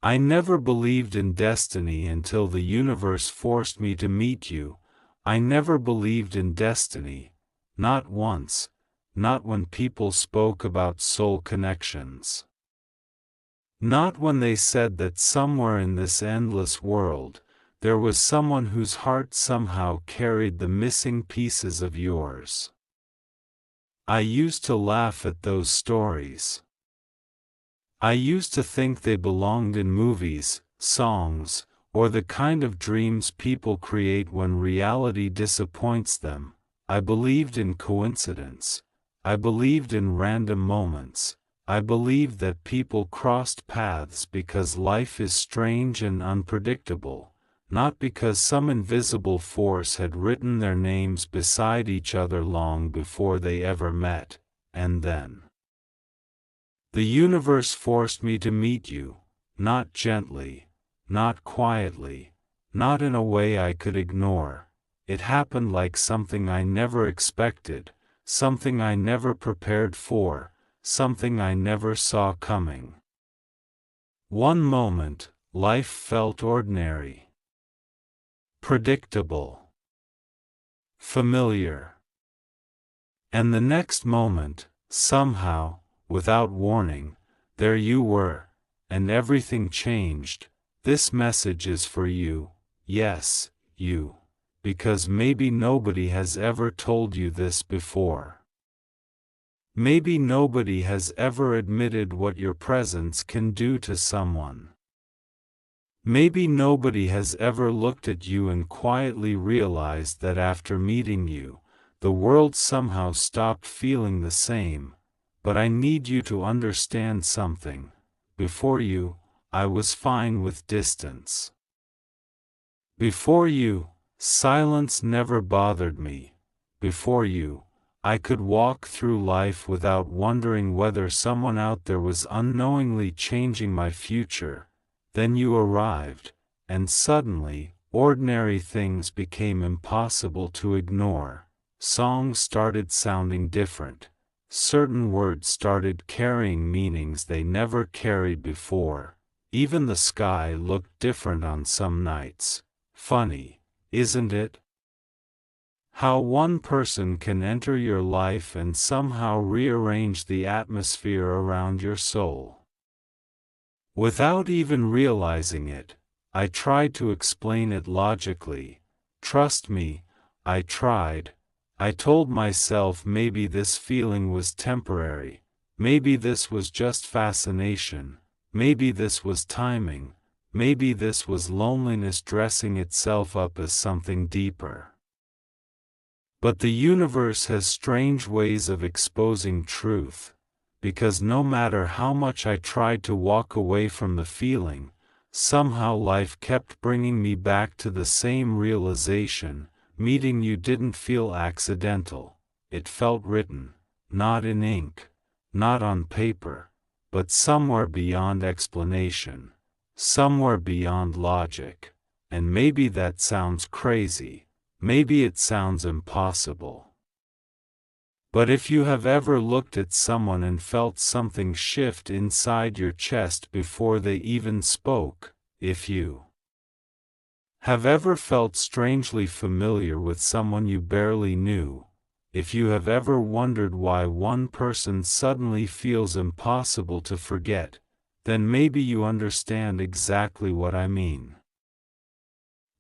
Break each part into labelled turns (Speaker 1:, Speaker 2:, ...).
Speaker 1: I never believed in destiny until the universe forced me to meet you. I never believed in destiny, not once, not when people spoke about soul connections. Not when they said that somewhere in this endless world, there was someone whose heart somehow carried the missing pieces of yours. I used to laugh at those stories. I used to think they belonged in movies, songs, or the kind of dreams people create when reality disappoints them. I believed in coincidence. I believed in random moments. I believed that people crossed paths because life is strange and unpredictable, not because some invisible force had written their names beside each other long before they ever met. And then the universe forced me to meet you, not gently, not quietly, not in a way I could ignore. It happened like something I never expected, something I never prepared for, something I never saw coming. One moment, life felt ordinary, predictable, familiar. And the next moment, somehow, without warning, there you were, and everything changed. This message is for you, yes, you, because maybe nobody has ever told you this before. Maybe nobody has ever admitted what your presence can do to someone. Maybe nobody has ever looked at you and quietly realized that after meeting you, the world somehow stopped feeling the same. But I need you to understand something. Before you, I was fine with distance. Before you, silence never bothered me. Before you, I could walk through life without wondering whether someone out there was unknowingly changing my future. Then you arrived, and suddenly, ordinary things became impossible to ignore. Songs started sounding different. Certain words started carrying meanings they never carried before. Even the sky looked different on some nights. Funny, isn't it? How one person can enter your life and somehow rearrange the atmosphere around your soul. Without even realizing it, I tried to explain it logically. Trust me, I tried. I told myself maybe this feeling was temporary, maybe this was just fascination, maybe this was timing, maybe this was loneliness dressing itself up as something deeper. But the universe has strange ways of exposing truth, because no matter how much I tried to walk away from the feeling, somehow life kept bringing me back to the same realization. Meeting you didn't feel accidental, it felt written, not in ink, not on paper, but somewhere beyond explanation, somewhere beyond logic. And maybe that sounds crazy, maybe it sounds impossible. But if you have ever looked at someone and felt something shift inside your chest before they even spoke, if you have ever felt strangely familiar with someone you barely knew, if you have ever wondered why one person suddenly feels impossible to forget, then maybe you understand exactly what I mean.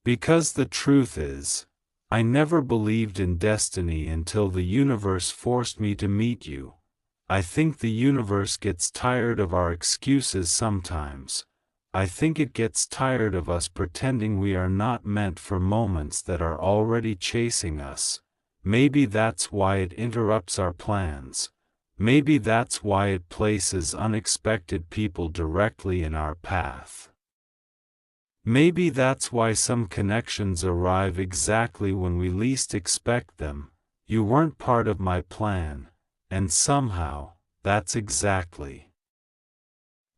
Speaker 1: Because the truth is, I never believed in destiny until the universe forced me to meet you. I think the universe gets tired of our excuses sometimes. I think it gets tired of us pretending we are not meant for moments that are already chasing us. Maybe that's why it interrupts our plans. Maybe that's why it places unexpected people directly in our path. Maybe that's why some connections arrive exactly when we least expect them. You weren't part of my plan, and somehow, that's exactly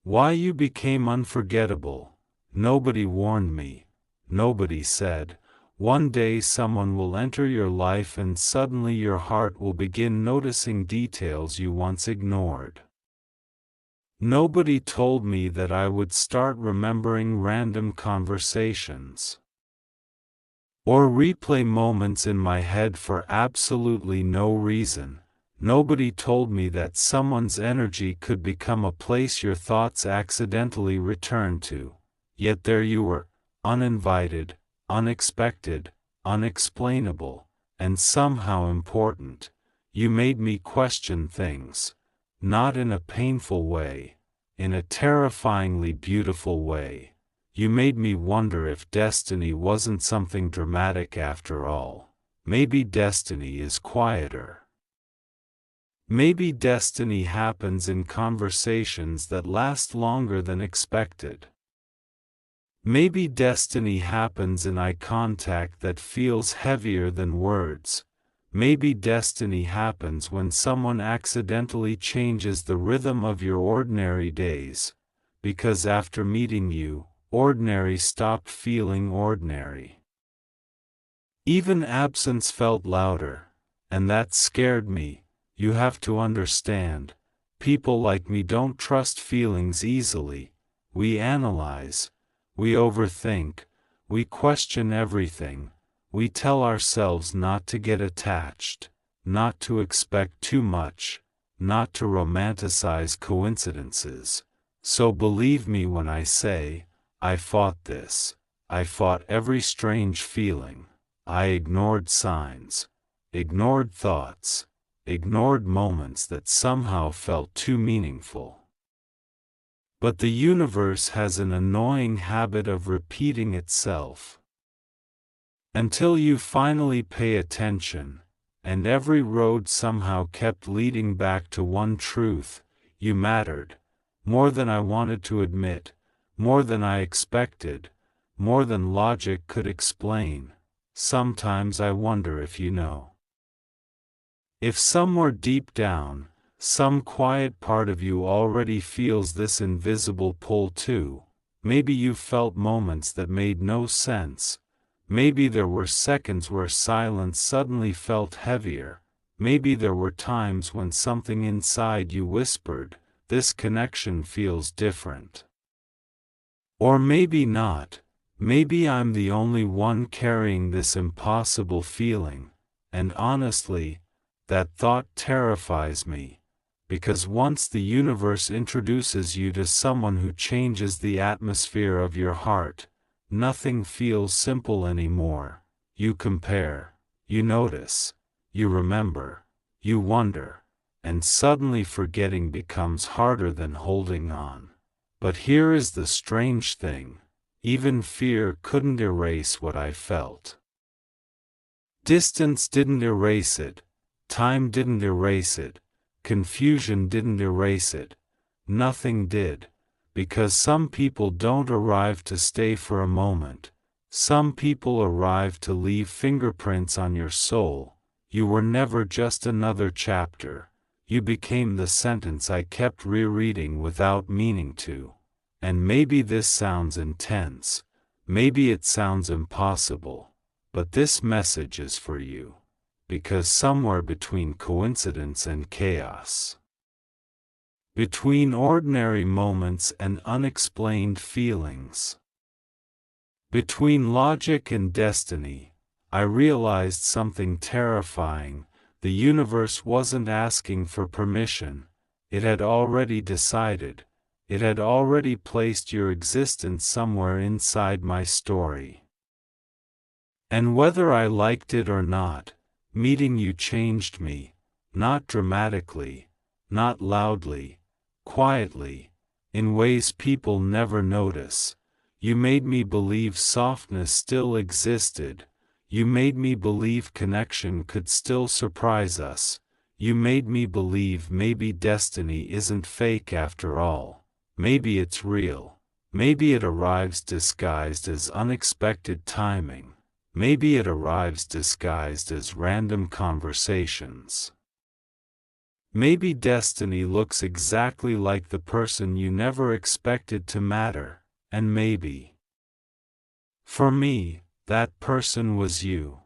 Speaker 1: why you became unforgettable. Nobody warned me. Nobody said, one day someone will enter your life and suddenly your heart will begin noticing details you once ignored. Nobody told me that I would start remembering random conversations or replay moments in my head for absolutely no reason. Nobody told me that someone's energy could become a place your thoughts accidentally return to. Yet there you were, uninvited, unexpected, unexplainable, and somehow important. You made me question things, not in a painful way, in a terrifyingly beautiful way. You made me wonder if destiny wasn't something dramatic after all. Maybe destiny is quieter. Maybe destiny happens in conversations that last longer than expected. Maybe destiny happens in eye contact that feels heavier than words. Maybe destiny happens when someone accidentally changes the rhythm of your ordinary days, because after meeting you, ordinary stopped feeling ordinary. Even absence felt louder, and that scared me. You have to understand, people like me don't trust feelings easily. We analyze, we overthink, we question everything. We tell ourselves not to get attached, not to expect too much, not to romanticize coincidences. So believe me when I say, I fought this. I fought every strange feeling. I ignored signs, ignored thoughts, ignored moments that somehow felt too meaningful. But the universe has an annoying habit of repeating itself. Until you finally pay attention, and every road somehow kept leading back to one truth: you mattered, more than I wanted to admit, more than I expected, more than logic could explain. Sometimes I wonder if you know. If somewhere deep down, some quiet part of you already feels this invisible pull too. Maybe you felt moments that made no sense. Maybe there were seconds where silence suddenly felt heavier. Maybe there were times when something inside you whispered, this connection feels different. Or maybe not. Maybe I'm the only one carrying this impossible feeling, and honestly, that thought terrifies me, because once the universe introduces you to someone who changes the atmosphere of your heart, nothing feels simple anymore. You compare, you notice, you remember, you wonder, and suddenly forgetting becomes harder than holding on. But here is the strange thing. Even fear couldn't erase what I felt. Distance didn't erase it. Time didn't erase it. Confusion didn't erase it. Nothing did. Because some people don't arrive to stay for a moment. Some people arrive to leave fingerprints on your soul. You were never just another chapter. You became the sentence I kept rereading without meaning to. And maybe this sounds intense. Maybe it sounds impossible. But this message is for you. Because somewhere between coincidence and chaos, between ordinary moments and unexplained feelings, between logic and destiny, I realized something terrifying. The universe wasn't asking for permission. It had already decided. It had already placed your existence somewhere inside my story. And whether I liked it or not, meeting you changed me, not dramatically, not loudly, quietly, in ways people never notice. You made me believe softness still existed. You made me believe connection could still surprise us. You made me believe maybe destiny isn't fake after all. Maybe it's real. Maybe it arrives disguised as unexpected timing. Maybe it arrives disguised as random conversations. Maybe destiny looks exactly like the person you never expected to matter, and maybe, for me, that person was you.